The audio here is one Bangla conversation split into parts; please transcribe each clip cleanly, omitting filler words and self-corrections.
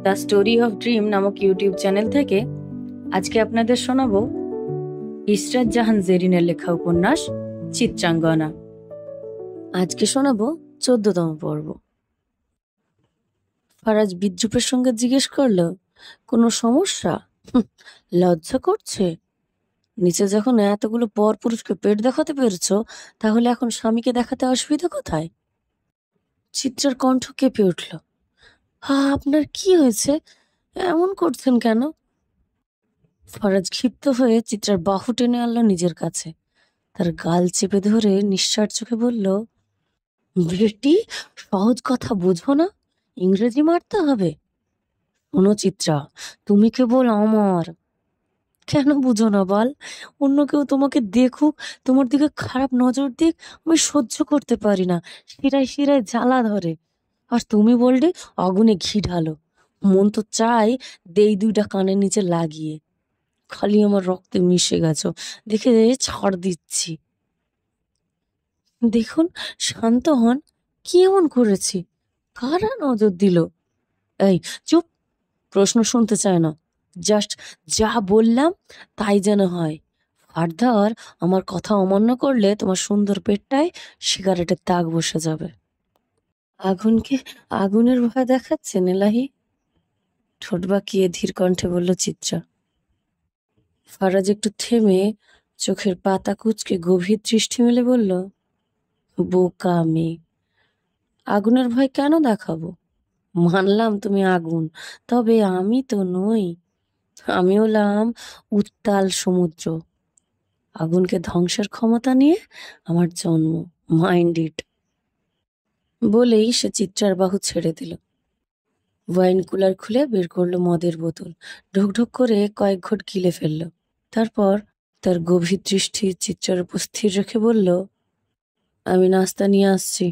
দ্য স্টোরি অফ ড্রিম নামক ইউটিউব চ্যানেল থেকে আজকে আপনাদের শোনাবো ইসরাত জাহান জেরিনের লেখা উপন্যাস চিত্রাঙ্গনা। আজকে শোনাবো 14তম পর্ব। ফারাজ বিদ্রুপের সঙ্গে জিজ্ঞেস করলো, কোনো সমস্যা? লজ্জা করছে? নিচে যখন এতগুলো পর পুরুষকে পেট দেখাতে পেরেছ, তাহলে এখন স্বামীকে দেখাতে অসুবিধা কোথায়? চিত্রার কণ্ঠ কেঁপে উঠল। আপনার কি হয়েছে? এমন করছেন কেন? ফরাজ ক্ষিপ্ত হয়ে চিত্রার বাহু টেনে আনলো নিজের কাছে। তার গাল চেপে ধরে নিঃস্বার চোখে বলল, বেটি, সহজ কথা বুঝো না? ইংরেজি মারতে হবে? শোনো চিত্রা, তুমি কেবল আমার। কেন বুঝো না বল? অন্য কেউ তোমাকে দেখুক, তোমার দিকে খারাপ নজর দিক, আমি সহ্য করতে পারি না। শিরায় শিরায় জ্বালা ধরে। আর তুমি বললে আগুনে ঘি ঢালো। মন তো চাই দেই দুইটা কানের নিচে লাগিয়ে। খালি আমার রক্তে মিশে গেছো দেখে ছাড় দিচ্ছি। দেখুন, শান্ত হন। কি এমন করেছি? কারা নজর দিল? এই চুপ, প্রশ্ন শুনতে চায় না। জাস্ট যা বললাম তাই যেন হয়। ফার্দার আমার কথা অমান্য করলে তোমার সুন্দর পেটটায় সিগারেটের দাগ বসে যাবে। আগুনকে আগুনের ভয় দেখাচ্ছেন এলাহি? ঠোঁট বাঁকিয়ে ধীর কণ্ঠে বলল চিত্রা। ফারাজ একটু থেমে চোখের পাতা কুঁচকে গভীর দৃষ্টি মেলে বলল, বোকা মেয়ে, আগুনের ভয় কেন দেখাবো? মানলাম তুমি আগুন, তবে আমি তো নই। আমি হলাম উত্তাল সমুদ্র। আগুনকে ধ্বংসের ক্ষমতা নিয়ে আমার জন্ম। Mind it. বলেই সে চিত্রার বাহু ছেড়ে দিল। ওয়াইন কুলার খুলে বের করলো মদের বোতল। ঢোক ঢোক করে কয়েক ঘোট গিলে ফেলল। তারপর তার গভীর দৃষ্টি চিত্রার উপর স্থির রেখে বলল, আমি নাস্তা নিয়ে আসছি,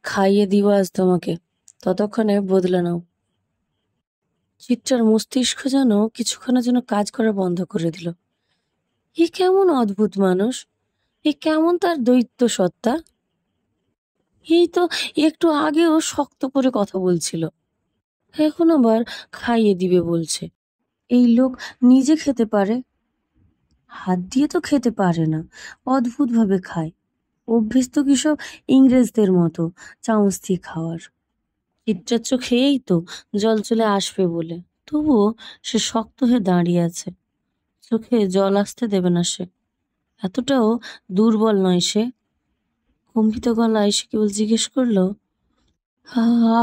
খাইয়ে দিব আজ তোমাকে, ততক্ষণে বদলে নাও। চিত্রার মস্তিষ্ক যেন কিছুক্ষণের জন্য কাজ করা বন্ধ করে দিল। এ কেমন অদ্ভুত মানুষ! এ কেমন তার দৈত্য সত্তা! এই তো একটু আগেও শক্ত করে কথা বলছিল, এখন আবার খাইয়ে দিবে বলছে। এই লোক নিজে খেতে পারে, হাত দিয়ে তো খেতে পারে না, অদ্ভুত ভাবে খায়। অভ্যেস তো কি সব ইংরেজদের মতো চামচ দিয়ে খাওয়ার। চিত্রার চোখে এই তো জল চলে আসবে বলে, তবুও সে শক্ত হয়ে দাঁড়িয়ে আছে। চোখে জল আসতে দেবে না সে। এতটাও দুর্বল নয় সে। কম্পিত গলায় সে কেবল জিজ্ঞেস করলো,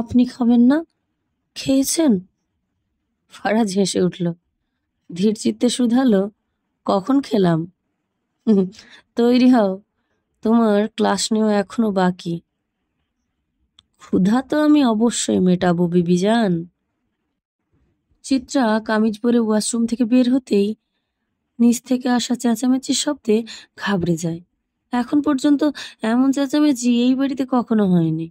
আপনি খাবেন না? খেয়েছেন? ফারাজ হেসে উঠল। ধীর চিত্তে শুধালো, কখন খেলাম? তৈরি হও, তোমার ক্লাস নেওয়া এখনো বাকি। ক্ষুধা তো আমি অবশ্যই মেটাবো বিবিজান। চিত্রা কামিজ পরে ওয়াশরুম থেকে বের হতেই নিচ থেকে আসা চেঁচামেচির শব্দে ঘাবড়ে যায়। এখন পর্যন্ত এমন চেঁচামেচি এই বাড়িতে কখনো হয়নি।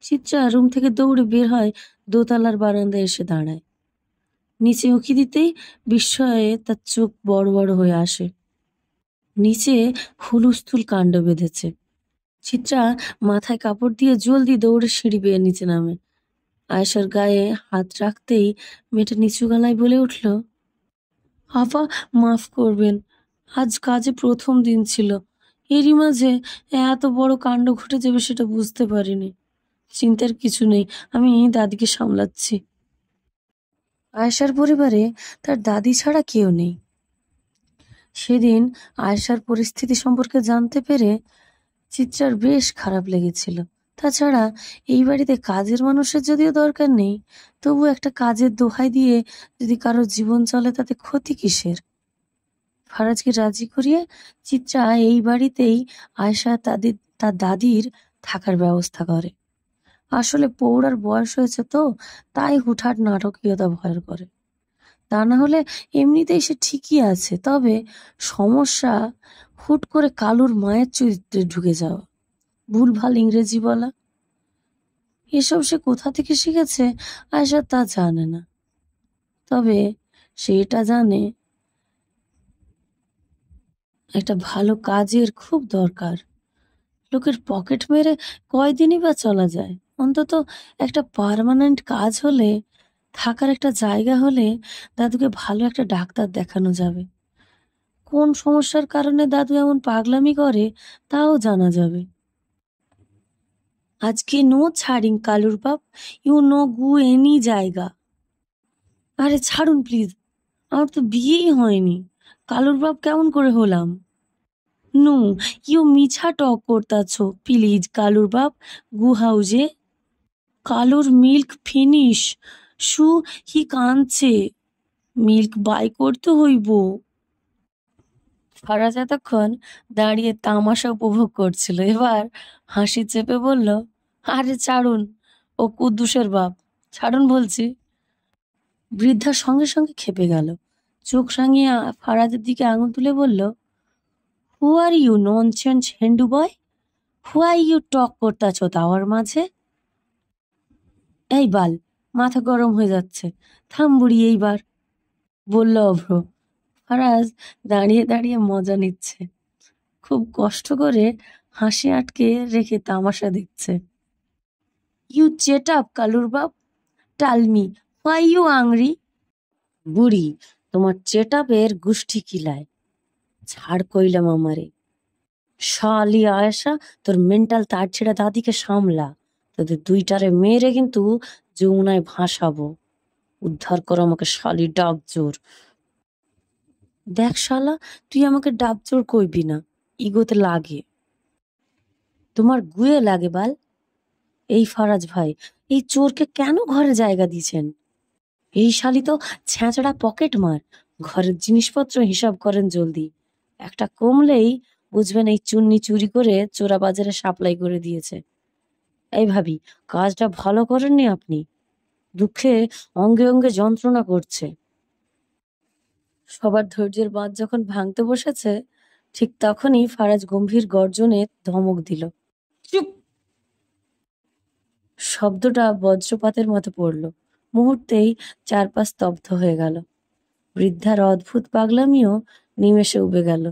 চিত্রা রুম থেকে দৌড়ে বের হয়, দোতলার বারান্দায় এসে দাঁড়ায়। নিচে উঁকি দিতেই বিস্ময়ে তার চোখ বড় বড় হয়ে আসে। নিচে হুলুস্থুল কাণ্ড বেঁধেছে। চিত্রা মাথায় কাপড় দিয়ে জলদি দৌড়ে সিঁড়ি বেয়ে নিচে নামে। আয়েশার গায়ে হাত রাখতেই মেয়েটা নিচু গলায় বলে উঠল, আপা, মাফ করবেন, আজ কাজে প্রথম দিন ছিল, এরই মাঝে এত বড় কাণ্ড ঘটে যাবে সেটা বুঝতে পারিনি। চিন্তার কিছু নেই, আমি দাদিকে সামলাচ্ছি। আয়েশার পরিবারে তার দাদি ছাড়া কেউ নেই। সেদিন আয়েশার পরিস্থিতি সম্পর্কে জানতে পেরে চিত্রার বেশ খারাপ লেগেছিল। তাছাড়া এই বাড়িতে কাজের মানুষের যদিও দরকার নেই, তবু একটা কাজের দোহাই দিয়ে যদি কারো জীবন চলে তাতে ক্ষতি কিসের? ফারাজকে রাজি করিয়ে চিত্রা এই বাড়িতেই আয়েশা তার দাদির থাকার ব্যবস্থা করে। আসলে পৌড়ার বয়স হয়েছে তো, তাই হুটহাট নাটকীয়তা ভয় করে। তা না হলে এমনিতেই সে ঠিকই আছে। তবে সমস্যা হুট করে কালুর মায়ের চরিত্রে ঢুকে যাওয়া, ভুলভাল ইংরেজি বলা, এসব সে কোথা থেকে শিখেছে আয়েশা তা জানে না। তবে সে এটা জানে, একটা ভালো কাজের খুব দরকার। লোকের পকেট মেরে কয়দিনই বা চলা যায়? অন্তত একটা পার্মানেন্ট কাজ হলে থাকার একটা জায়গা হলে দাদুকে ভালো একটা ডাক্তার দেখানো যাবে। কোন সমস্যার কারণে দাদু এমন পাগলামি করে তাও জানা যাবে। আজকে নো ছাড়িং কালুর বাপ, ইউ নো গু এনি জায়গা। আরে ছাড়ুন প্লিজ, আমার তো বিয়েই হয়নি, কালুর বাপ কেমন করে হলাম? নু, ইউ মিছা টক করতাছ, প্লিজ কালুর বাপ, গু হাউজে। কালুর মিল্ক ফিনিশ, শু, হি কাঁদছে, মিল্ক বাই করতে হইব। ফারাজ এতক্ষণ দাঁড়িয়ে তামাশা উপভোগ করছিল, এবার হাসি চেপে বলল, আরে ছাড়ুন, ও কুদ্দুসের বাপ, ছাড়ুন বলছি। বৃদ্ধা সঙ্গে সঙ্গে খেপে গেল, চোখ রাঙিয়ে ফারাজের দিকে আঙুল তুলে বলল, who are you nonsense Hindu boy, who are you talk করতাছ তাওয়ার মাঝে? এই বাল, মাথা গরম হয়ে যাচ্ছে, থাম বুড়ি এইবার, বলল অভ্র। ফারাজ দাঁড়িয়ে দাঁড়িয়ে মজা নিচ্ছে, খুব কষ্ট করে হাসি আটকে রেখে তামাশা দেখছে। ইউ চেট আপ কালুর বাপ, টালমি হোয়াই ইউ আংরি। বুড়ি, তোমার চেট আপের গুষ্টি কিলায়, ছাড় কইলাম আমারে। শালি আয়েশা, তোর মেন্টাল তার ছেড়ে দাদিকে সামলা, তোদের দুইটারে মেরে কিন্তু যমুনায় ভাসাবো। উদ্ধার কর আমাকে শালি ডাবজোর। দেখ শালা, তুই আমাকে ডাবজোর কইবি না, ইগোতে লাগে। তোমার গুয়ে লাগে বাল। এই ফারাজ ভাই, এই চোরকে কেন ঘরে জায়গা দিয়েছেন? এই শালি তো ছ্যাঁচড়া পকেট মার, ঘরের জিনিসপত্র হিসাব করেন জলদি, একটা কমলেই বুঝবেন এই চুন্নি চুরি করে চোরা বাজারে সাপ্লাই করে দিয়েছে। এই ভাবি, কাজটা ভালো করেননি আপনি, দুঃখে অঙ্গে অঙ্গে যন্ত্রণা করছে। সবার ধৈর্যের বাঁধ যখন ভাঙতে বসেছে, ঠিক তখনই ফারাজ গম্ভীর গর্জনে ধমক দিল, চুপ। শব্দটা বজ্রপাতের মতো পড়ল, মুহূর্তেই চারপাশ স্তব্ধ হয়ে গেল। বৃদ্ধার অদ্ভুত পাগলামিও নিমেষে উবে গেল।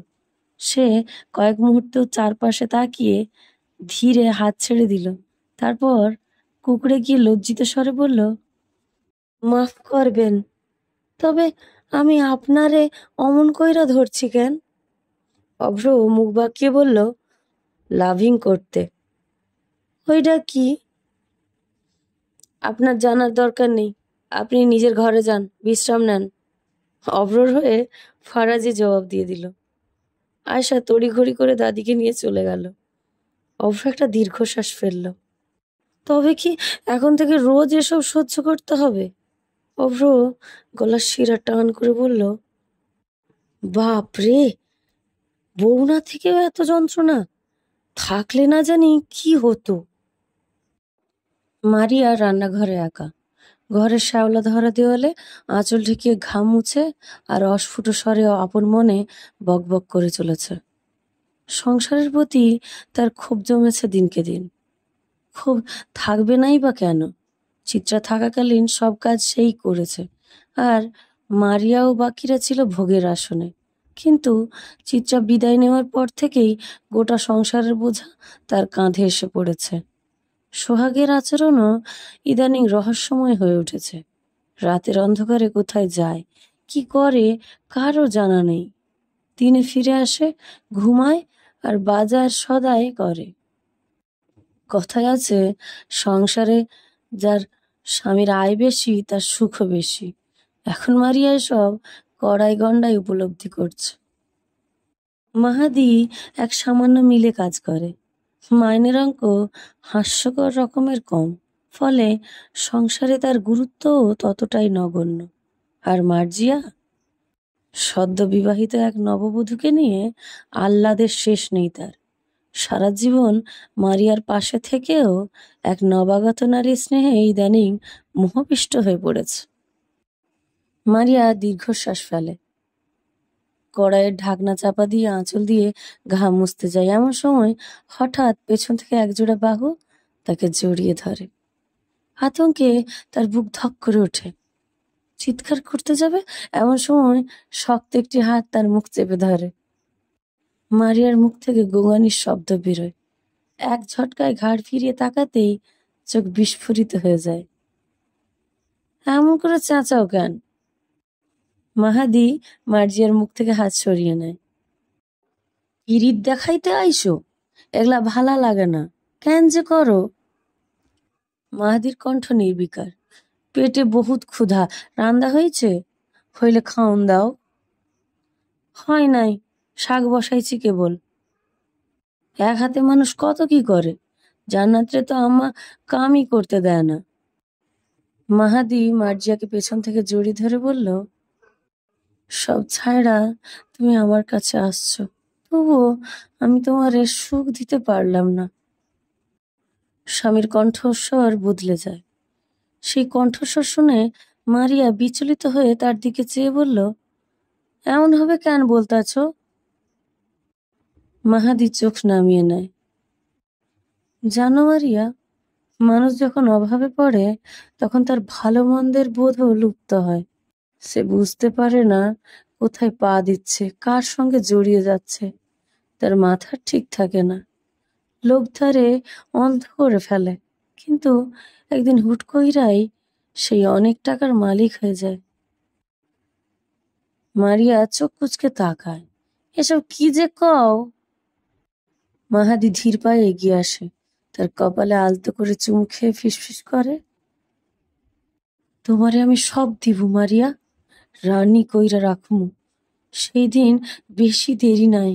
সে কয়েক মুহূর্ত চারপাশে তাকিয়ে ধীরে হাত ছেড়ে দিল, তারপর কুঁকড়ে গিয়ে লজ্জিত স্বরে বলল, মাফ করবেন, তবে আমি আপনারে অমন কইরা ধরছি কেন? অভ্র মুখ বাঁকিয়ে বলল, লাভিং করতে। ওইটা কি? আপনার জানার দরকার নেই, আপনি নিজের ঘরে যান, বিশ্রাম নেন। অভ্রর হয়ে ফারাজি জবাব দিয়ে দিল। আয়শা তড়িঘড়ি করে দাদিকে নিয়ে চলে গেল। অভ্র একটা দীর্ঘশ্বাস ফেলল। তবে কি এখন থেকে রোজ এসব সহ্য করতে হবে? অভ্র গলার শিরা টান করে বলল, বাপ রে, বউ না থেকেও এত যন্ত্রণা, থাকলে না জানি কি হতো। মারিয়া রান্নাঘরে একা, ঘরের শ্যাওলা ধরা দেওয়ালে আঁচল ঢেকিয়ে ঘাম মুছে আর অস্ফুট স্বরে আপন মনে বকবক করে চলেছে। সংসারের প্রতি তার ক্ষোভ জমেছে দিনকে দিন। ক্ষোভ থাকবে নাই বা কেন, চিত্রা থাকাকালীন সব কাজ সেই করেছে, আর মারিয়া ও বাকিরা ছিল ভোগের আসনে। কিন্তু চিত্রা বিদায় নেওয়ার পর থেকেই গোটা সংসারের বোঝা তার কাঁধে এসে পড়েছে। সোহাগের আচরণও ইদানিং রহস্যময় হয়ে উঠেছে। রাতের অন্ধকারে কোথায় যায়, কি করে, কারও জানা নেই। দিনে ফিরে আসে, ঘুমায় আর বাজার সদাই করে। কথায় আছে, সংসারে যার স্বামীর আয় বেশি তার সুখও বেশি। এখন মারিয়া এসব কড়াই গন্ডায় উপলব্ধি করছে। মাহাদি এক সামান্য মিলে কাজ করে, মাইনের অঙ্ক হাস্যকর রকমের কম, ফলে সংসারে তার গুরুত্বও ততটাই নগণ্য। আর মার্জিয়া সদ্য বিবাহিত এক নববধূকে নিয়ে আহ্লাদের শেষ নেই তার। সারা জীবন মারিয়ার পাশে থেকেও এক নবাগত নারীর স্নেহে ইদানিং মোহপিষ্ট হয়ে পড়েছে। মারিয়া দীর্ঘশ্বাস ফেলে, কড়াইয়ের ঢাকনা চাপা দিয়ে আঁচল দিয়ে ঘাম মুছতে যায়। এমন সময় হঠাৎ পেছন থেকে একজোড়া বাহু তাকে জড়িয়ে ধরে। আতঙ্কে তার বুক ধক করে ওঠে, চিৎকার করতে যাবে এমন সময় শক্ত একটি হাত তার মুখ চেপে ধরে। মারিয়ার মুখ থেকে গোঙানির শব্দ বেরোয়। এক ঝটকায় ঘাড় ফিরিয়ে তাকাতেই চোখ বিস্ফোরিত হয়ে যায়। এমন করে চেঁচাও কেন? মাহাদি মার্জিয়ার মুখ থেকে হাত সরিয়ে নেয়। ইরিত দেখাইতে আইসো? এগুলা ভালা লাগে না, কেন যে করো? মাহাদির কণ্ঠ নির্বিকার। পেটে বহুত ক্ষুধা, রান্দা হয়েছে? হইলে খাওন দাও। হয় নাই, শাক বসাইছি কেবল। এক হাতে মানুষ কত কি করে, জান্নাত্রে তো আম্মা কামই করতে দেয় না। মাহাদি মার্জিয়াকে পেছন থেকে জড়িয়ে ধরে বলল, সব ছাইড়া তুমি আমার কাছে আসছো, তবুও আমি তোমারে সুখ দিতে পারলাম না। স্বামীর কণ্ঠস্বর বদলে যায়। সেই কণ্ঠস্বর শুনে মারিয়া বিচলিত হয়ে তার দিকে চেয়ে বলল, এমন হবে কেন বলতাছ? মাহাদি চোখ নামিয়ে নেয়। জানো মারিয়া, মানুষ যখন অভাবে পড়ে তখন তার ভালো মন্দের বোধও লুপ্ত হয়। সে বুঝতে পারে না কোথায় পা দিচ্ছে, কার সঙ্গে জড়িয়ে যাচ্ছে। তার মাথা ঠিক থাকে না, লোভ ধারে অন্ধ করে ফেলে। কিন্তু একদিন হুট কইরাই সেই অনেক টাকার মালিক হয়ে যায়। মারিয়া চোখ কুচকে তাকায়। এসব কি যে কও? মাহাদি ধীর পায়ে এগিয়ে আসে, তার কপালে আলতো করে চুমু খেয়ে ফিসফিস করে, তোমারে আমি সব দিব মারিয়া, রানী কইরা রাখমু। সেই দিন বেশি দেরি নাই।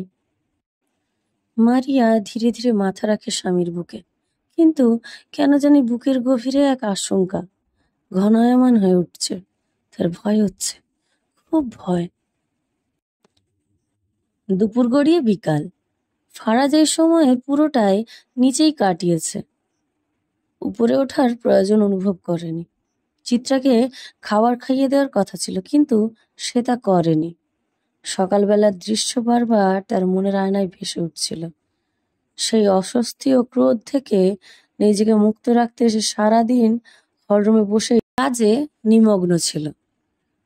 মারিয়া ধীরে ধীরে মাথা রাখে স্বামীর বুকে, কিন্তু কেন জানি বুকের গভীরে এক আশঙ্কা ঘনায়মান হয়ে উঠছে। তার ভয় হচ্ছে, খুব ভয়। দুপুর গড়িয়ে বিকাল। ফারাজ এই সময়ের পুরোটাই নিচেই কাটিয়েছে, উপরে ওঠার প্রয়োজন অনুভব করেনি। চিত্রাকে খাবার খাইয়ে দেওয়ার কথা ছিল, কিন্তু সে তা করেনি। সকালবেলার দৃশ্য বারবার তার মনের আয়নায় ভেসে উঠছিল। সেই অস্বস্তি ও ক্রোধ থেকে নিজেকে মুক্ত রাখতে সে সারাদিন হলরুমে বসে কাজে নিমগ্ন ছিল।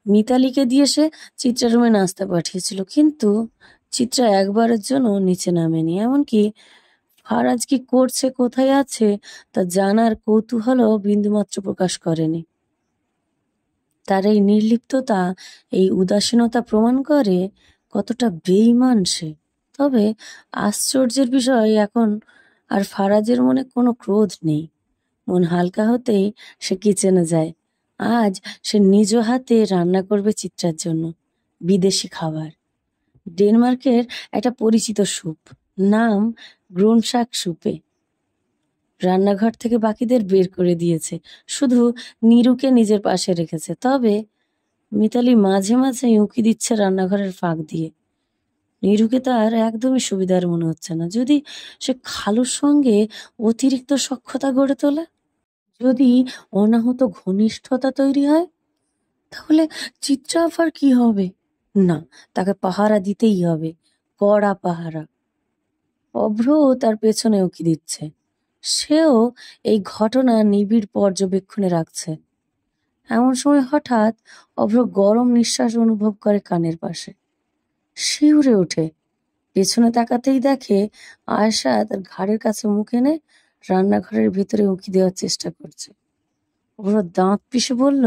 মিতালিকে দিয়ে সে চিত্রা রুমে নাস্তা পাঠিয়েছিল, কিন্তু চিত্রা একবারের জন্য নিচে নামেনি। এমনকি ফারাজ কি করছে, কোথায় আছে তা জানার কৌতূহলও বিন্দুমাত্র প্রকাশ করেনি। তার এই নির্লিপ্ততা, এই উদাসীনতা প্রমাণ করে কতটা বেঈমান সে। তবে আশ্চর্যের বিষয়, এখন আর ফারাজের মনে কোনো ক্রোধ নেই। মন হালকা হতেই সে কিচেনে যায়। আজ সে নিজ হাতে রান্না করবে চিত্রার জন্য বিদেশি খাবার। ডেনমার্কের একটা পরিচিত স্যুপ, নাম গ্রুনশাক স্যুপে। রান্নাঘর থেকে বাকিদের বের করে দিয়েছে, শুধু নীরুকে নিজের পাশে রেখেছে। তবে মিতালি মাঝে মাঝে উঁকি দিচ্ছে রান্নাঘরের ফাঁক দিয়ে। নীরুকে তার একদমই সুবিধার মনে হচ্ছে না। যদি সে খালুর সঙ্গে অতিরিক্ত সখ্যতা গড়ে তোলে, যদি অনাহত ঘনিষ্ঠতা তৈরি হয়, তাহলে চিত্রা আবার কি হবে? না, তাকে পাহারা দিতেই হবে, কড়া পাহারা। অভ্রও তার পেছনে উঁকি দিচ্ছে। সেও এই ঘটনা নিবিড় পর্যবেক্ষণে রাখছে। এমন সময় হঠাৎ অভ্র গরম নিঃশ্বাস অনুভব করে কানের পাশে। শিউরে ওঠে, পেছনে তাকাতেই দেখে আয়েশা তার ঘাড়ের কাছে মুখ এনে রান্নাঘরের ভিতরে উঁকি দেওয়ার চেষ্টা করছে। অভ্র দাঁত পিষে বলল,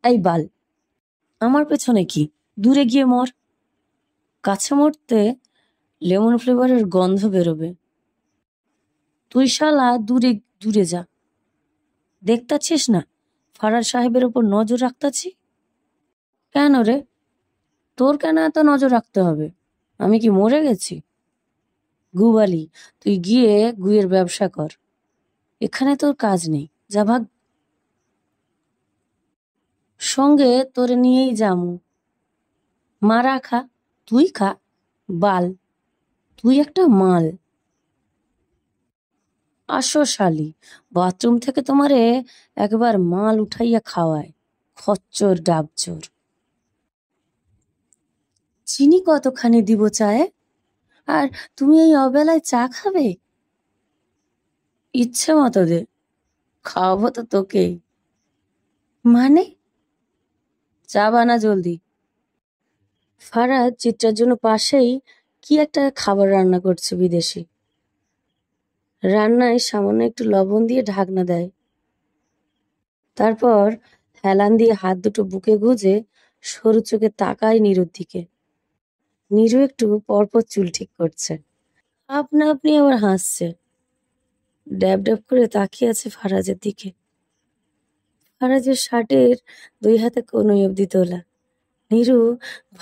এই বাল, আমার পেছনে কি? দূরে গিয়ে মর। কাছে মরতে লেমন ফ্লেভারের গন্ধ বেরোবে। তুই শালা দূরে দূরে যা। দেখতাছিস না ফারাজ সাহেবের ওপর নজর রাখতাছি? কেন রে, তোর কেন এত নজর রাখতে হবে? আমি কি মরে গেছি? গুবালি, তুই গিয়ে গুয়ের ব্যবসা কর, এখানে তোর কাজ নেই, যা ভাগ। সঙ্গে তোরে নিয়েই যামু। মারা খা, তুই খা, বাল, তুই একটা মাল। আসো শালি, বাথরুম থেকে তোমারে একবার মাল উঠাইয়া খাওয়ায়, খচ্চর ডাবচোর। চিনি কতখানি দিব চায়ে? আর তুমি এই অবেলায় চা খাবে? ইচ্ছে মতো দে, খাওয়াবো তো তোকেই। মানে? চা বানা জলদি। ফারাজ চিত্রার জন্য পাশেই কি একটা খাবার রান্না করছে বিদেশি। রান্নায় সামান্য একটু লবণ দিয়ে ঢাকনা দেয়, তারপর হেলান দিয়ে হাত দুটো বুকে গুজে সরু চোখে তাকায় নিরুর দিকে। নিরু একটু পরপর চুল ঠিক করছে, আপনা আপনি আবার হাসছে। ড্যাব ড্যাব করে তাকিয়ে আছে ফারাজের দিকে। ফারাজের শার্টের 2 হাতে কনুই অব্দি তোলা। নিরু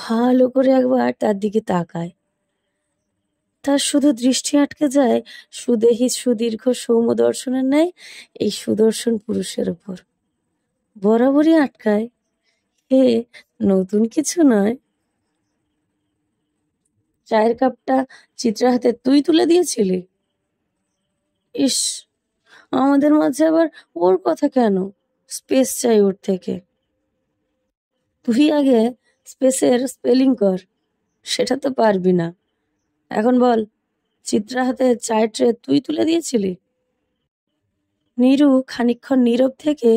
ভালো করে একবার তার দিকে তাকায়। তার শুধু দৃষ্টি আটকে যায় সুদেহী সুদীর্ঘ সৌম্যদর্শনের ন্যায় এই সুদর্শন পুরুষের ওপর। বরাবরই আটকায়। এ নতুন কিছু নয়। চায়ের কাপটা চিত্রার হাতে তুই তুলে দিয়েছিলি? ইস, আমাদের মাঝে আবার ওর কথা কেন? স্পেস চাই ওর থেকে। তুই আগে স্পেসের স্পেলিং কর। সেটা তো পারবি না। এখন বল, চিত্রা হাতে চায়ের ট্রে তুই তুলে দিয়েছিলি? নীরু খানিকক্ষণ নীরব থেকে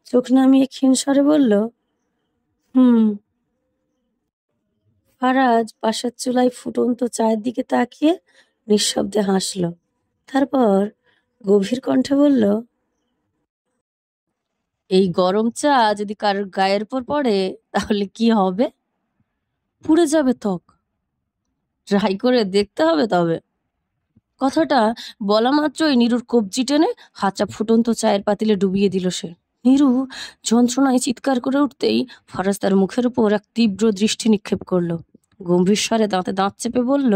চোখ নামিয়ে ক্ষীণ স্বরে বলল, হুম। ফারাজ পাশের চুলায় ফুটন্ত চায়ের দিকে তাকিয়ে নিঃশব্দে হাসল। তারপর গভীর কণ্ঠে বলল, এই গরম চা যদি কারোর গায়ের উপর পড়ে তাহলে কি হবে? পুড়ে যাবে ত্বক। ট্রাই করে দেখতে হবে তবে। কথাটা বলা মাত্রই নীরুর কবজি টেনে হাঁচা ফুটন্ত চায়ের পাতিলে ডুবিয়ে দিল সে। নীরু যন্ত্রণায় চিৎকার করে উঠতেই ফারাজ তার মুখের উপর এক তীব্র দৃষ্টি নিক্ষেপ করলো। গম্ভীর স্বরে দাঁতে দাঁত চেপে বলল,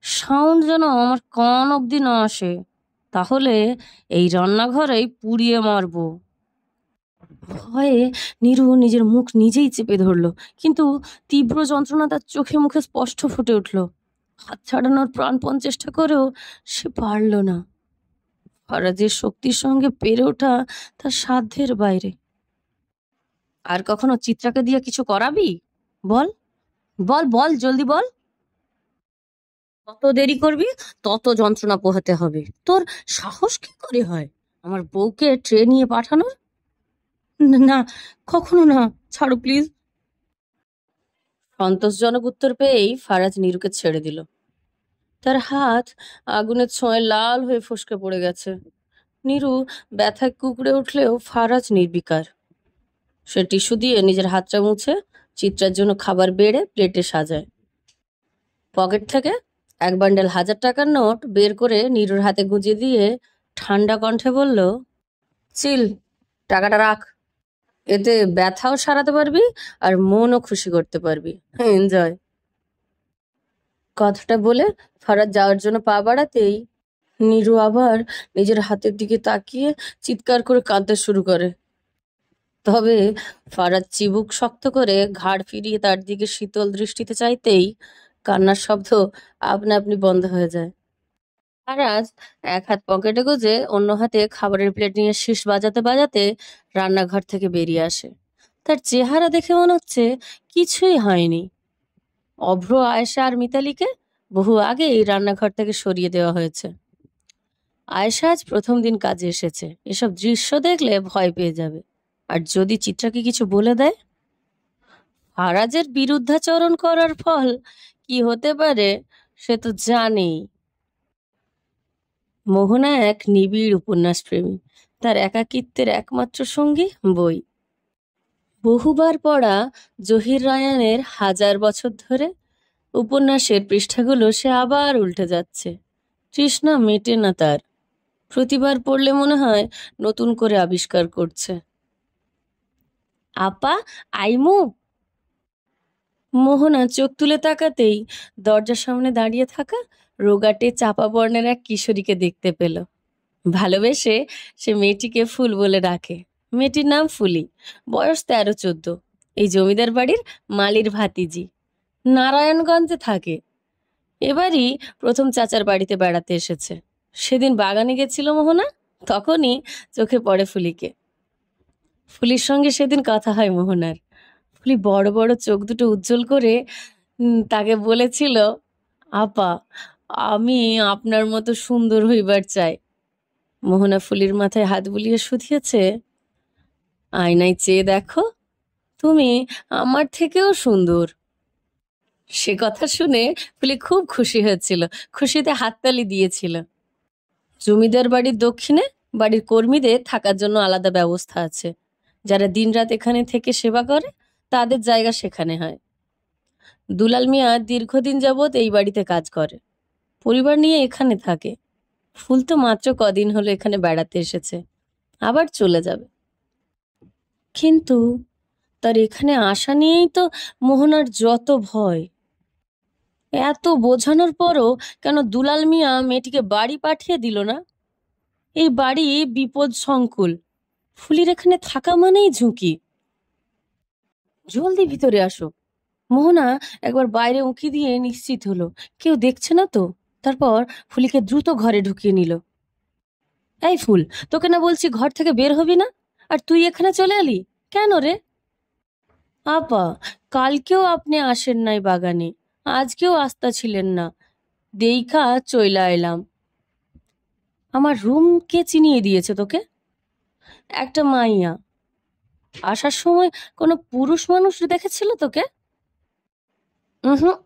সাউন্ড যেন আমার কান অব্দি না আসে, তাহলে এই রান্নাঘরেই পুড়িয়ে মারবো। ভয়ে নীরু নিজের মুখ নিজেই চেপে ধরলো, কিন্তু তীব্র যন্ত্রণা তার চোখে মুখে স্পষ্ট ফুটে উঠল। হাত ছাড়ানোর প্রাণপণ চেষ্টা করেও সে পারল না। ফারাজের শক্তির সঙ্গে পেরে ওঠা তার সাধ্যের বাইরে। আর কখনো চিত্রাকে দিয়ে কিছু করাবি? বল বল বল, জলদি বল। তত দেরি করবি তত যন্ত্রণা পোহাতে হবে। তোর সাহস কি করে হয় আমার বউকে ট্রেন নিয়ে পাঠানোর? না, কখনো না, ছাড়ো প্লিজ। সন্তোষজনক উত্তর পেয়েই ফারাজ নীরুকে ছেড়ে দিল। তার হাত আগুনের ছোঁয়ায় লাল হয়ে ফসকে পড়ে গেছে। নীরু ব্যথায় কুঁকড়ে উঠলেও ফারাজ নির্বিকার। সে টিস্যু দিয়ে নিজের হাতটা মুছে চিত্রার জন্য খাবার বেড়ে প্লেটে সাজায়। পকেট থেকে এক বান্ডেল 1000 টাকার নোট বের করে নীরুর হাতে গুঁজে দিয়ে ঠান্ডা কণ্ঠে বলল, চিল, টাকাটা রাখ। এতে ব্যথাও সারাতে পারবি আর মনও খুশি করতে পারবি। এনজয়। কথাটা বলে ফারাজ যাওয়ার জন্য পা বাড়াতেই নীরু আবার নিজের হাতের দিকে তাকিয়ে চিৎকার করে কাঁদতে শুরু করে। তবে ফারাজ চিবুক শক্ত করে ঘাড় ফিরিয়ে তার দিকে শীতল দৃষ্টিতে চাইতেই কান্নার শব্দ আপনা আপনি বন্ধ হয়ে যায়। ফারাজ এক হাত পকেটে গুজে অন্য হাতে খাবারের প্লেট নিয়ে শীষ বাজাতে বাজাতে রান্নাঘর থেকে বেরিয়ে আসে। তার চেহারা দেখে মনে হচ্ছে কিছুই হয়নি। অভ্র, আয়েশা আর মিতালিকে বহু আগেই রান্নাঘর থেকে সরিয়ে দেওয়া হয়েছে। আয়েশা আজ প্রথম দিন কাজে এসেছে। এসব দৃশ্য দেখলে ভয় পেয়ে যাবে। আর যদি চিত্রাকে কিছু বলে দেয়, ফারাজের বিরুদ্ধাচরণ করার ফল কি হতে পারে সে তো জানেই। মোহনা এক নিবিড় উপন্যাস প্রেমী। তার একাকিত্বের একমাত্র সঙ্গী বই। বহুবার পড়া জহির রায়ানের 1000 বছর ধরে উপন্যাসের পৃষ্ঠাগুলো সে আবার উল্টে যাচ্ছে। তৃষ্ণা মেটে না তার। প্রতিবার পড়লে মনে হয় নতুন করে আবিষ্কার করছে। আপা, আইমু। মোহনা চোখ তুলে তাকাতেই দরজার সামনে দাঁড়িয়ে থাকা রোগাটে চাপা বর্ণের এক কিশোরীকে দেখতে পেল। ভালোবেসে সে মেয়েটিকে ফুল বলে ডাকে। মেয়েটির নাম ফুলি, বয়স 13-14। এই জমিদার বাড়ির মালির ভাতিজি। নারায়ণগঞ্জে থাকে। এবারই প্রথম চাচার বাড়িতে বেড়াতে এসেছে। সেদিন বাগানে গেছিল মোহনা, তখনই চোখে পড়ে ফুলিকে। ফুলির সঙ্গে সেদিন কথা হয় মোহনার। ফুলি বড় বড় চোখ দুটো উজ্জ্বল করে তাকে বলেছিল, আপা, আমি আপনার মতো সুন্দর হইবার চাই। মোহনা ফুলির মাথায় হাত বুলিয়ে শুধিয়েছে, আয়নায় চেয়ে দেখো, তুমি আমার থেকেও সুন্দর। সে কথা শুনে ফুলি খুব খুশি হয়েছিল, খুশিতে হাততালি দিয়েছিল। জমিদার বাড়ির দক্ষিণে বাড়ির কর্মীদের থাকার জন্য আলাদা ব্যবস্থা আছে। যারা দিনরাত এখানে থেকে সেবা করে তাদের জায়গা সেখানে হয়। দুলাল মিয়া দীর্ঘদিন যাবৎ এই বাড়িতে কাজ করে, পরিবার নিয়ে এখানে থাকে। ফুল তো মাত্র কদিন হলো এখানে বেড়াতে এসেছে, আবার চলে যাবে। কিন্তু তার এখানে আসা নিয়েই তো মোহনার যত ভয়। এত বোঝানোর পরও কেন দুলাল মিয়া মেয়েটিকে বাড়ি পাঠিয়ে দিল না? এই বাড়ি বিপদ সংকুল, ফুলির এখানে থাকা মানেই ঝুঁকি। জলদি ভিতরে আসো। মোহনা একবার বাইরে উঁকি দিয়ে নিশ্চিত হলো কেউ দেখছে না তো। তারপর ফুলিকে দ্রুত ঘরে ঢুকিয়ে নিল। এই ফুল, তোকে না বলছি ঘর থেকে বের হবি না, আর তুই এখানে চলে এলি কেন রে? আপা, কালকেও আপনি আসেন নাই বাগানে, আজকেও আস্তা ছিলেন না, দেইখা চইলা এলাম। আমার রুম কে চিনিয়ে দিয়েছে তোকে? একটা মাইয়া। আসার সময় কোনো পুরুষ মানুষ দেখেছিল তোকে? হুম।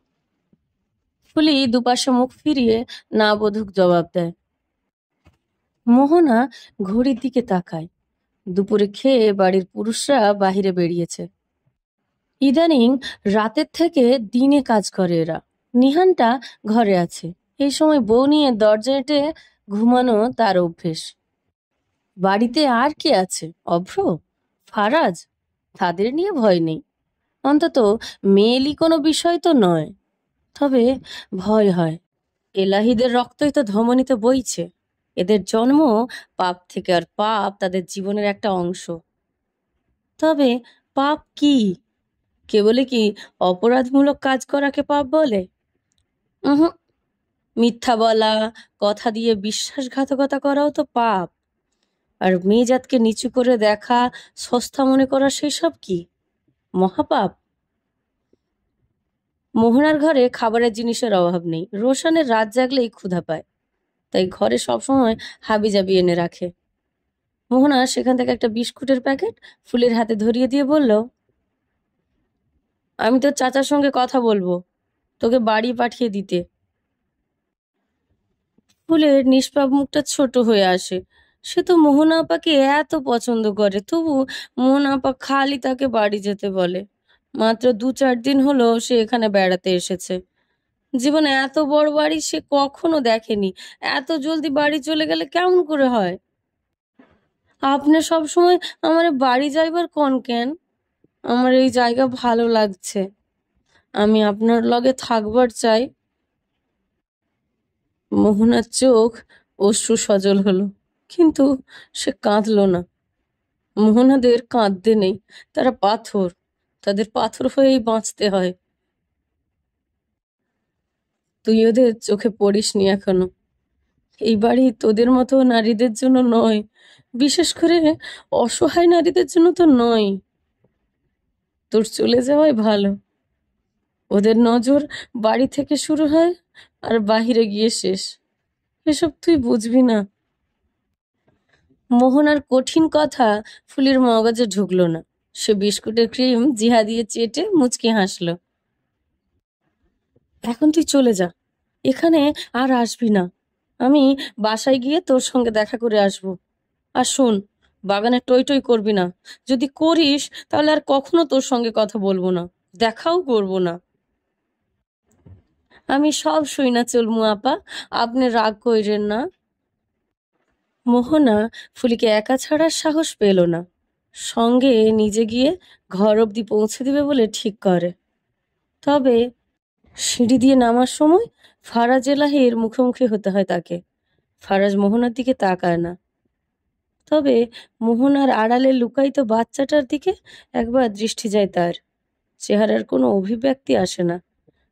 ফুলি দুপাশে মুখ ফিরিয়ে না বোধক জবাব দেয়। মোহনা ঘড়ির দিকে তাকায়। দুপুরে খেয়ে বাড়ির পুরুষরা বাহিরে বেরিয়েছে। ইদানিং রাতের থেকে দিনে কাজ করে এরা। নিহানটা ঘরে আছে। এই সময় বউ নিয়ে দরজা এঁটে ঘুমানো তার অভ্যেস। বাড়িতে আর কে আছে? অভ্র, ফারাজ, তাদের নিয়ে ভয় নেই। অন্তত মেয়েলি কোনো বিষয় তো নয়। তবে ভয় হয়, এলাহিদের রক্তই তো ধমনীতে বইছে। এদের জন্ম পাপ থেকে, আর পাপ তাদের জীবনের একটা অংশ। তবে পাপ কি? কেবলে কি অপরাধমূলক কাজ করাকে পাপ বলে? উহুম। মিথ্যা বলা, কথা দিয়ে বিশ্বাসঘাতকতা করাও তো পাপ। আর মেয়েজাতকে নিচু করে দেখা, সস্তা মনে করা, সেসব কি মহাপাপ? মোহনার ঘরে খাবারের জিনিসের অভাব নেই। রোশনের রাত জাগলেই ক্ষুধা পায়, তাই ঘরে সবসময় হাবিজাবি এনে রাখে। মোহনা সেখান থেকে একটা বিস্কুটের প্যাকেট ফুলের হাতে ধরিয়ে দিয়ে বলল, আমি তোর চাচার সঙ্গে কথা বলবো, তোকে বাড়ি পাঠিয়ে দিতে। ফুলের নিষ্পাপ মুখটা ছোট হয়ে আসে। সে তো মোহনা আপাকে এত পছন্দ করে, তবু মোহনা আপা খালি তাকে বাড়ি যেতে বলে। মাত্র 2-4 দিন হলো সে এখানে বেড়াতে এসেছে। জীবনে এত বড় বাড়ি সে কখনো দেখেনি। এত জলদি বাড়ি চলে গেলে কেমন করে হয়? আপনি সব সময় আমার বাড়ি যাইবার কন কেন? আমার এই জায়গা ভালো লাগছে, আমি আপনার লগে থাকবার চাই। মোহনার চোখ অশ্রু সজল হলো, কিন্তু সে কাঁদলো না। মোহনাদের কাঁদতে নেই, তারা পাথর, তাদের পাথর হয়েই বাঁচতে হয়। তুই ওদের চোখে পড়িসনি এখনো। এই বাড়ি তোদের মতো নারীদের জন্য নয়, বিশেষ করে অসহায় নারীদের জন্য তো নয়। তোর চলে যাওয়াই ভালো। ওদের নজর বাড়ি থেকে শুরু হয় আর বাহিরে গিয়ে শেষ। এসব তুই বুঝবি না। মোহনার কঠিন কথা ফুলির মগজে ঢুকলো না। সে বিস্কুটের ক্রিম জিহা দিয়ে চেটে মুচকি হাসলো। এখন তুই চলে যা, এখানে আর আসবি না। আমি বাসায় গিয়ে তোর সঙ্গে দেখা করে আসব। আর শোন, বাগানে টই টই করবি না। যদি করিস তাহলে আর কখনো তোর সঙ্গে কথা বলবো না, দেখাও করব না। আমি সব শুই না চলমু আপা, আপনি রাগ কইরেন না। মোহনা ফুলিকে একা ছাড়ার সাহস পেল না। সঙ্গে নিজে গিয়ে ঘর অবধি পৌঁছে দিবে বলে ঠিক করে। তবে সিঁড়ি দিয়ে নামার সময় ফারাজ এলাহির মুখোমুখি হতে হয় তাকে। ফারাজ মোহনার দিকে তাকায় না, তবে মোহনার আড়ালে লুকায়িত বাচ্চাটার দিকে একবার দৃষ্টি যায় তার। চেহারার কোনো অভিব্যক্তি আসে না।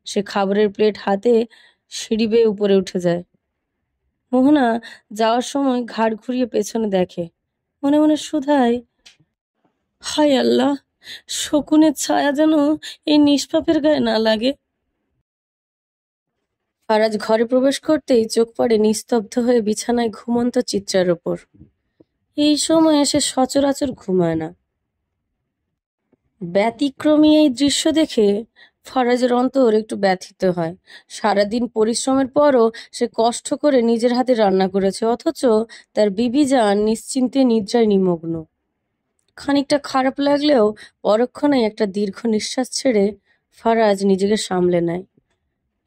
সে খাবারের প্লেট হাতে সিঁড়ি বেয়ে উপরে উঠে যায়। মোহনা যাওয়ার সময় ঘাড় ঘুরিয়ে পেছনে দেখে, মনে মনে শুধায়, হায় আল্লাহ, শকুনের ছায়া যেন এই নিষ্পাপের গায়ে না লাগে। ফারাজ ঘরে প্রবেশ করতেই চোখ পড়ে নিস্তব্ধ হয়ে বিছানায় ঘুমন্ত চিত্রার ওপর। এই সময় সে সচরাচর ঘুমায় না। ব্যতিক্রমী এই দৃশ্য দেখে ফরাজের অন্তর একটু ব্যথিত হয়। সারাদিন পরিশ্রমের পরও সে কষ্ট করে নিজের হাতে রান্না করেছে, অথচ তার বিবি জান নিশ্চিন্তে নিদ্রায় নিমগ্ন। খানিকটা খারাপ লাগলেও পরক্ষণে একটা দীর্ঘ নিঃশ্বাস ছেড়ে ফারাজ নিজেকে সামলে নেয়।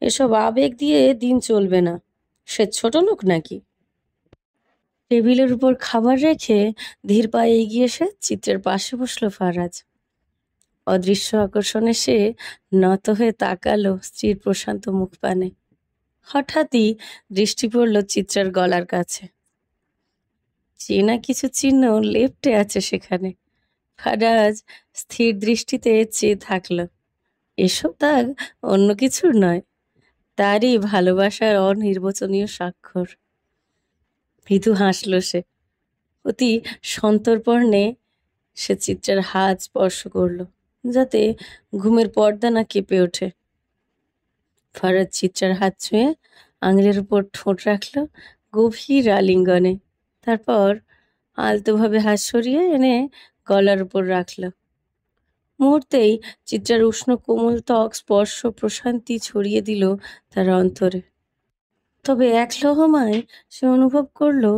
এসব আবেগ দিয়ে দিন চলবে না। সে ছোট লোক নাকি? টেবিলের উপর খাবার রেখে ধীর পায়ে এগিয়ে এসে চিত্রের পাশে বসলো ফারাজ। অদৃশ্য আকর্ষণে সে নত হয়ে তাকালো স্ত্রীর প্রশান্ত মুখপানে। হঠাৎই দৃষ্টি পড়ল চিত্রার গলার কাছে। চেনা কিছু চিহ্ন লেপ্টে আছে সেখানে। ফারাজ স্থির দৃষ্টিতে চেয়ে থাকলো। এসব দাগ অন্য কিছুর নয়, তারই ভালোবাসার অনির্বচনীয় স্বাক্ষর। মৃদু হাসল সে। অতি সন্তর্পণে সে চিত্রার হাত স্পর্শ করলো, যাতে ঘুমের পর্দা না কেঁপে ওঠে। ফারাজ চিত্রার হাত ছুঁয়ে আঙুলের উপর ঠোঁট রাখলো গভীর আলিঙ্গনে। তারপর আলতোভাবে হাত সরিয়ে এনে গলার উপর রাখলো। মুহূর্তেই চিত্রার উষ্ণ কোমল ত্বক স্পর্শ প্রশান্তি ছড়িয়ে দিল তার অন্তরে। তবে এক লহমায় সে অনুভব করলো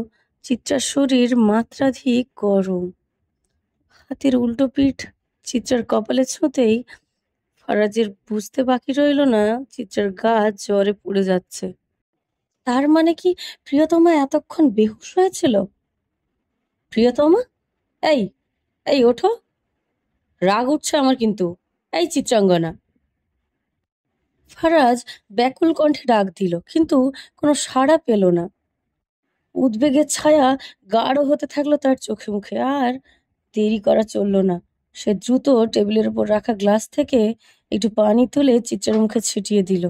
চিত্রার শরীর মাত্রাধিক গরম। হাতের উল্টো পিঠ চিত্রার কপালে ছুঁতেই ফারাজের বুঝতে বাকি রইল না চিত্রার গা জ্বরে পুড়ে যাচ্ছে। তার মানে কি প্রিয়তমা এতক্ষণ বেহুশ হয়েছিল? প্রিয়তমা, এই এই ওঠো, রাগ উঠছে আমার কিন্তু। এই চিত্রাঙ্গনা। ফারাজ ব্যাকুল কণ্ঠে ডাক দিল, কিন্তু কোনো সাড়া পেল না। উদ্বেগের ছায়া গাঢ় হতে থাকলো তার চোখে মুখে। আর দেরি করা চলল না। সে দ্রুত টেবিলের উপর রাখা গ্লাস থেকে একটু পানি তুলে চিত্রার মুখে ছিটিয়ে দিল।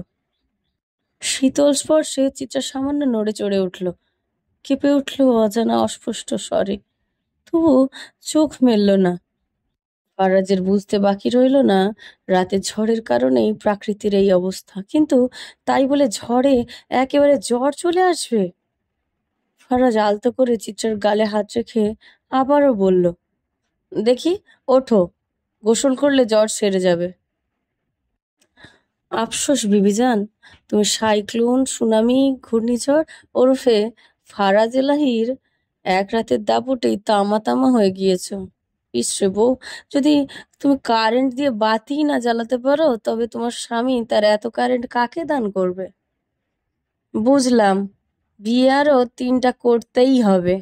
শীতল স্পর্শে চিত্রা সামান্য নড়ে চড়ে উঠল, কেঁপে উঠল অজানা অস্পষ্ট স্বরে। তবু চোখ মেলল না। ফারাজের বুঝতে বাকি রইল না রাতের ঝড়ের কারণেই প্রাকৃতির এই অবস্থা, কিন্তু তাই বলে ঝড়ে একেবারে জ্বর চলে আসবে? ফারাজ আলতো করে চিত্রার গালে হাত রেখে আবারও বলল, দেখি ওঠো, গোসল করলে জ্বর সেরে যাবে। আফসোস বিবিজান, তুমি সাইক্লোন, সুনামি, ঘূর্ণিঝড় ওরফে ফারাজ এলাহির এক রাতের দাপটেই তামা তামা হয়ে গিয়েছো। ইসরে বউ, যদি তুমি কারেন্ট দিয়ে বাতি না জ্বালাতে পারো, তবে তোমার স্বামী তার এত কারেন্ট কাকে দান করবে? বুঝলাম, বিয়ে আরো 3টা করতেই হবে।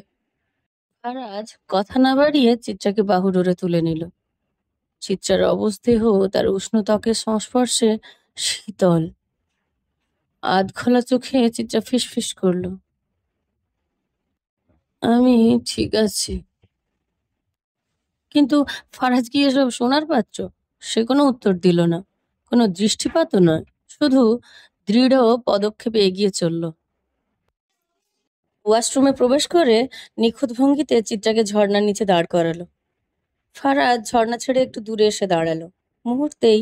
ফারাজ কথা না বাড়িয়ে চিত্রাকে বাহুডোরে তুলে নিল। চিত্রার অবস্থেহ তার উষ্ণ ত্বকের সংস্পর্শে শীতল। আধখোলা চোখে চিত্রা ফিসফিস করলো, আমি ঠিক আছি। কিন্তু ফারাজ কি এসব শোনার পাত্র? সে কোনো উত্তর দিল না, কোনো দৃষ্টিপাতও নয়, শুধু দৃঢ় পদক্ষেপে এগিয়ে চলল। ওয়াশরুমে প্রবেশ করে নিখুঁত ভঙ্গিতে চিত্রাকে ঝর্ণার নিচে দাঁড় করালো। ফারাজ ঝর্ণা ছেড়ে একটু দূরে এসে দাঁড়ালো। মুহূর্তেই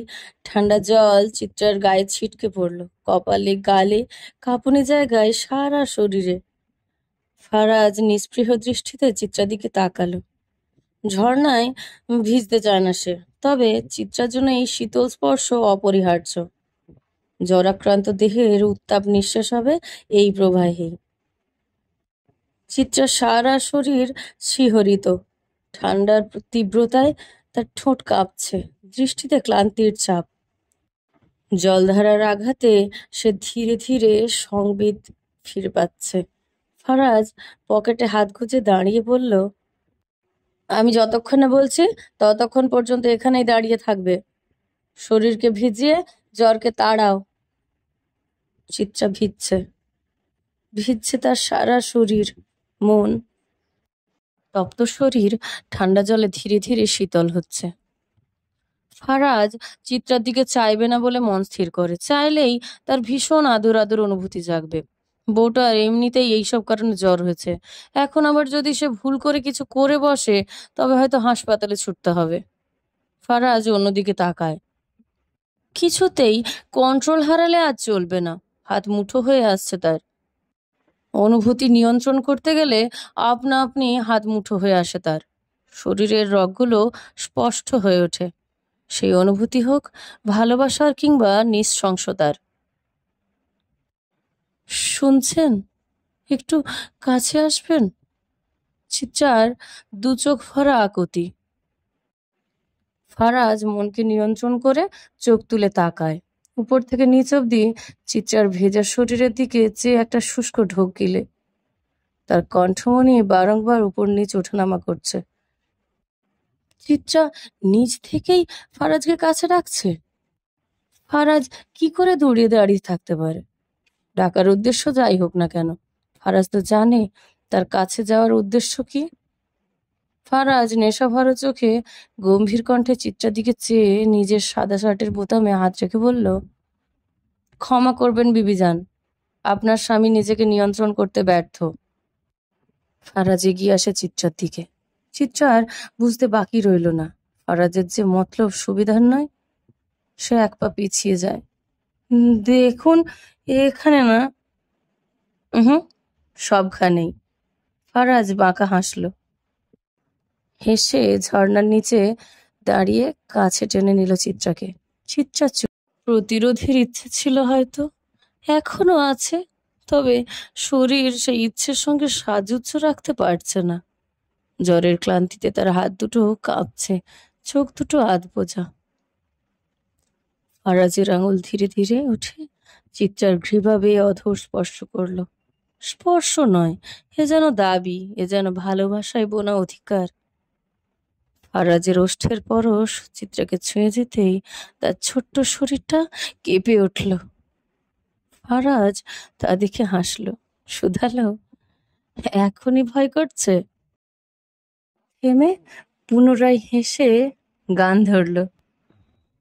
ঠান্ডা জল চিত্রার গায়ে ছিটকে পড়লো, কপালে, গালে, কাঁপুনি জায়গায়, সারা শরীরে। ফারাজ নিস্পৃহ দৃষ্টিতে চিত্রার দিকে তাকালো। ঝর্ণায় ভিজতে চায় না সে, তবে চিত্রার জন্য এই শীতল স্পর্শ অপরিহার্য। জ্বরাক্রান্ত দেহের উত্তাপ নিঃশেষ হবে এই প্রবাহেই। চিত্রার সারা শরীর শিহরিত। ঠান্ডার তীব্রতায় তার ঠোঁট কাঁপছে, দৃষ্টিতে ক্লান্তির ছাপ। জলধারার আঘাতে সে ধীরে ধীরে সংবিদ ফিরে পাচ্ছে। ফারাজ পকেটে হাত গুজে দাঁড়িয়ে বলল, আমি যতক্ষণ না বলছি ততক্ষণ পর্যন্ত এখানেই দাঁড়িয়ে থাকবে। শরীরকে ভিজিয়ে জ্বরকে তাড়াও। চিত্রা ভিজছে, ভিজছে তার সারা শরীর, মন। তপ্ত শরীর ঠান্ডা জলে ধীরে ধীরে শীতল হচ্ছে। ফারাজ চিত্রার দিকে চাইবে না বলে মন স্থির করে। চাইলেই তার ভীষণ আদর আদর অনুভূতি জাগবে। বউটার এমনিতেই এইসব কারণে জ্বর হয়েছে, এখন আবার যদি সে ভুল করে কিছু করে বসে, তবে হয়তো হাসপাতালে ছুটতে হবে। ফারাজ অন্যদিকে তাকায়। কিছুতেই কন্ট্রোল হারালে আজ চলবে না। হাত মুঠো হয়ে আসছে তার। অনুভূতি নিয়ন্ত্রণ করতে গেলে আপনা আপনি হাত মুঠো হয়ে আসে তার। শরীরের রগগুলো স্পষ্ট হয়ে ওঠে। সেই অনুভূতি হোক ভালোবাসার কিংবা নৃশংসতার। শুনছেন, একটু কাছে আসবেন? চিত্রার দু চোখ ভরা আকুতি। ফারাজ মনকে নিয়ন্ত্রণ করে চোখ তুলে তাকায়। উপর থেকে নিচ অব্দি চিত্রার ভেজা শরীরের দিকে চেয়ে একটা শুষ্ক ঢোক গিলে। তার কণ্ঠমণি বারংবার উপর নিচ ওঠানামা করছে। চিত্রা নিজ থেকেই ফারাজকে কাছে ডাকছে। ফারাজ কি করে দৌড়িয়ে দাঁড়িয়ে থাকতে পারে? ডাকার উদ্দেশ্য যাই হোক না কেন, ফারাজ তো জানে তার কাছে যাওয়ার উদ্দেশ্য কি। ফারাজ নেশাভরা চোখে গম্ভীর কণ্ঠে চিত্রার দিকে চেয়ে নিজের সাদা শার্টের বোতামে হাত রেখে বলল, ক্ষমা করবেন বিবিজান, আপনার স্বামী নিজেকে নিয়ন্ত্রণ করতে ব্যর্থ। ফারাজ এগিয়ে আসে চিত্রার দিকে। চিত্রার বুঝতে বাকি রইল না, ফারাজের যে মতলব সুবিধার নয়। সে এক পা পিছিয়ে যায়। দেখুন, এখানে না। হুম, সবখানেই। ফারাজ বাঁকা হাসলো। হেসে ঝর্ণার নিচে দাঁড়িয়ে কাছে টেনে নিল চিত্রাকে। চিত্রা চুপ। প্রতিরোধের ইচ্ছে ছিল হয়তো, এখনো আছে, তবে শরীর সেই ইচ্ছের সঙ্গে সাযুজ্য রাখতে পারছে না। জ্বরের ক্লান্তিতে তার হাত দুটো কাঁপছে, চোখ দুটো আধবোঝা। ফারাজের আঙুল ধীরে ধীরে উঠে চিত্রার গ্রীবা বেয়ে অধর স্পর্শ করলো। স্পর্শ নয়, এ যেন দাবি, এ যেন ভালোবাসায় বোনা অধিকার। ফারাজের ওষ্ঠের পরশ চিত্রাকে ছুঁয়ে যেতেই তার ছোট্ট শরীরটা কেঁপে উঠল। ফারাজ তা দেখে হাসলো, শুধালো, এখনই ভয় করছে? থেমে পুনরায় হেসে গান ধরল,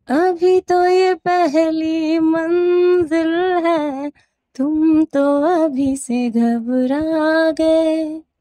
अभी तो ये पहली मंजिल है, तुम तो अभी से घबरा गए।